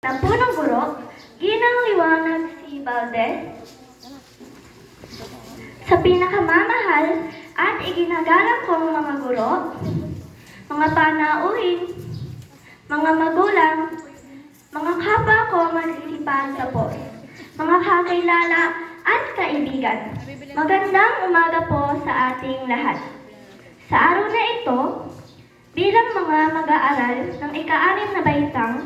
Ng punong guro, ginang liwanag si Valdez sa pinakamamahal at iginagalang kong mga guro, mga panauhin, mga magulang, mga kapwa ko magsisipag tapos, mga kakilala at kaibigan. Magandang umaga po sa ating lahat. Sa araw na ito, bilang mga mag-aaral ng ika-6 na baitang,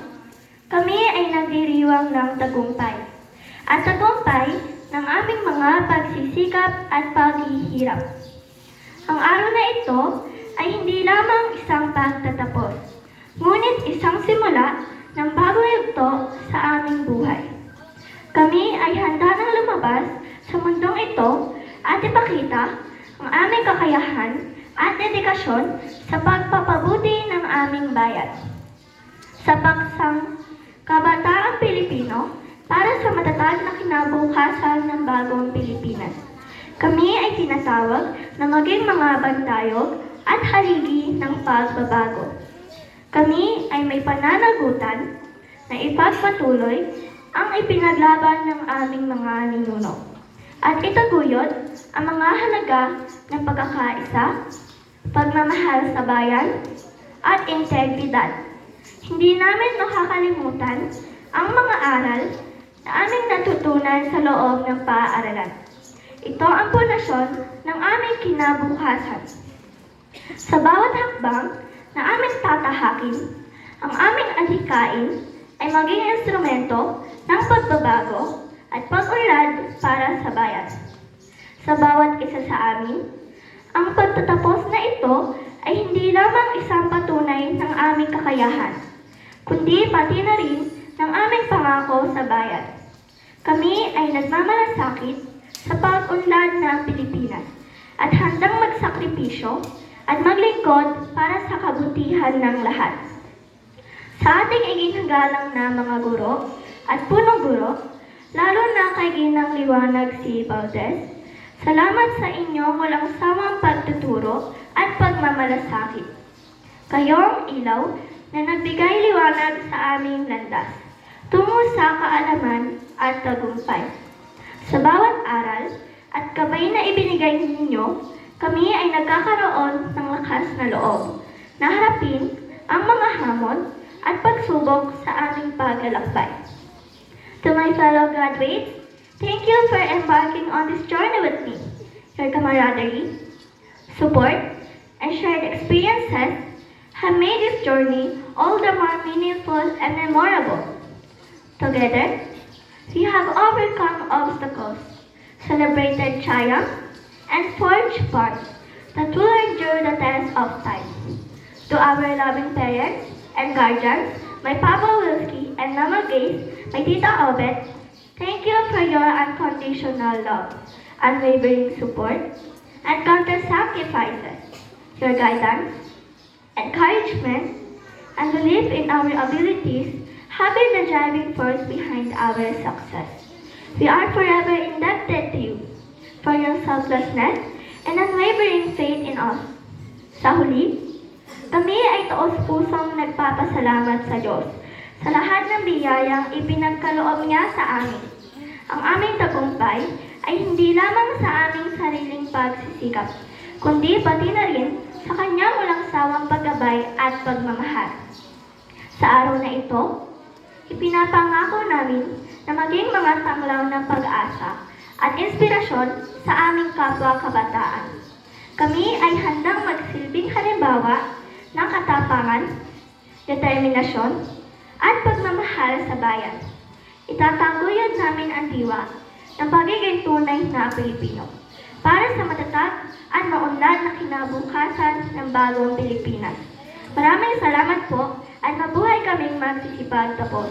kami ay nagdiriwang ng tagumpay. At tagumpay ng aming mga pagsisikap at paghihirap. Ang araw na ito ay hindi lamang isang pagtatapos, ngunit isang simula ng bagong yugto sa aming buhay. Kami ay handa nang lumabas sa mundong ito at ipakita ang aming kakayahan at dedikasyon sa pagpapabuti ng aming bayan. Sa paksang Kabataang Pilipino para sa matatag na kinabukasan ng bagong Pilipinas. Kami ay tinatawag na maging mga bantayog at haligi ng pagbabago. Kami ay may pananagutan na ipagpatuloy ang ipinaglaban ng aming mga ninuno at itaguyod ang mga halaga ng pagkakaisa, pagmamahal sa bayan, at integridad. Hindi namin makakalimutan ang mga aral na aming natutunan sa loob ng paaralan. Ito ang pundasyon ng aming kinabukasan. Sa bawat hakbang na aming tatahakin, ang aming adhikain ay maging instrumento ng pagbabago at pag-unlad para sa bayan. Sa bawat isa sa amin, ang pagtatapos na ito ay hindi lamang isang patunay ng aming kakayahan, kundi pati na rin ng aming pangako sa bayan. Kami ay nagmamalasakit sa pag-unlad ng Pilipinas at handang magsakripisyo at maglingkod para sa kabutihan ng lahat. Sa ating iginagalang na mga guro at punong guro, lalo na kay Ginang Liwanag si Valdez, salamat sa inyong walang sawang pagtuturo at pagmamalasakit. Kayong ilaw na nagbigay liwanag sa aming landas, tungo sa kaalaman at tagumpay. Sa bawat aral at gabay na ibinigay ninyo, kami ay nagkakaroon ng lakas na loob na harapin ang mga hamon at pagsubok sa aming paglalakbay. To my fellow graduates, thank you for embarking on this journey with me. Your camaraderie, support, and shared experiences have made this journey all the more meaningful and memorable. Together, we have overcome obstacles, celebrated triumph, and forged bonds that will endure the test of time. To our loving parents and guardians, my Papa Wilski and Mama Grace, my Tita Obet, thank you for your unconditional love, unwavering support, and countless sacrifices. Your guidance, encouragement, and belief in our abilities have been the driving force behind our success. We are forever indebted to you for your selflessness and unwavering faith in us. Sa huli, kami ay taos-pusong nagpapasalamat sa Diyos sa lahat ng biyayang ipinagkaloob niya sa amin. Ang aming tagumpay ay hindi lamang sa aming sariling pagsisikap, kundi pati na rin sa kanyang walang sawang paggabay at pagmamahal. Sa araw na ito, ipinapangako namin na maging mga tanglaw ng pag-asa at inspirasyon sa aming kapwa kabataan. Kami ay handang magsilbing halimbawa ng katapangan, determinasyon, at pagmamahal sa bayan. Itataguyod namin ang diwa ng pagiging tunay na Pilipino para sa matatag at maunlad na kinabukasan ng bagong Pilipinas. Maraming salamat po at mabuhay kaming magsisipag tapos.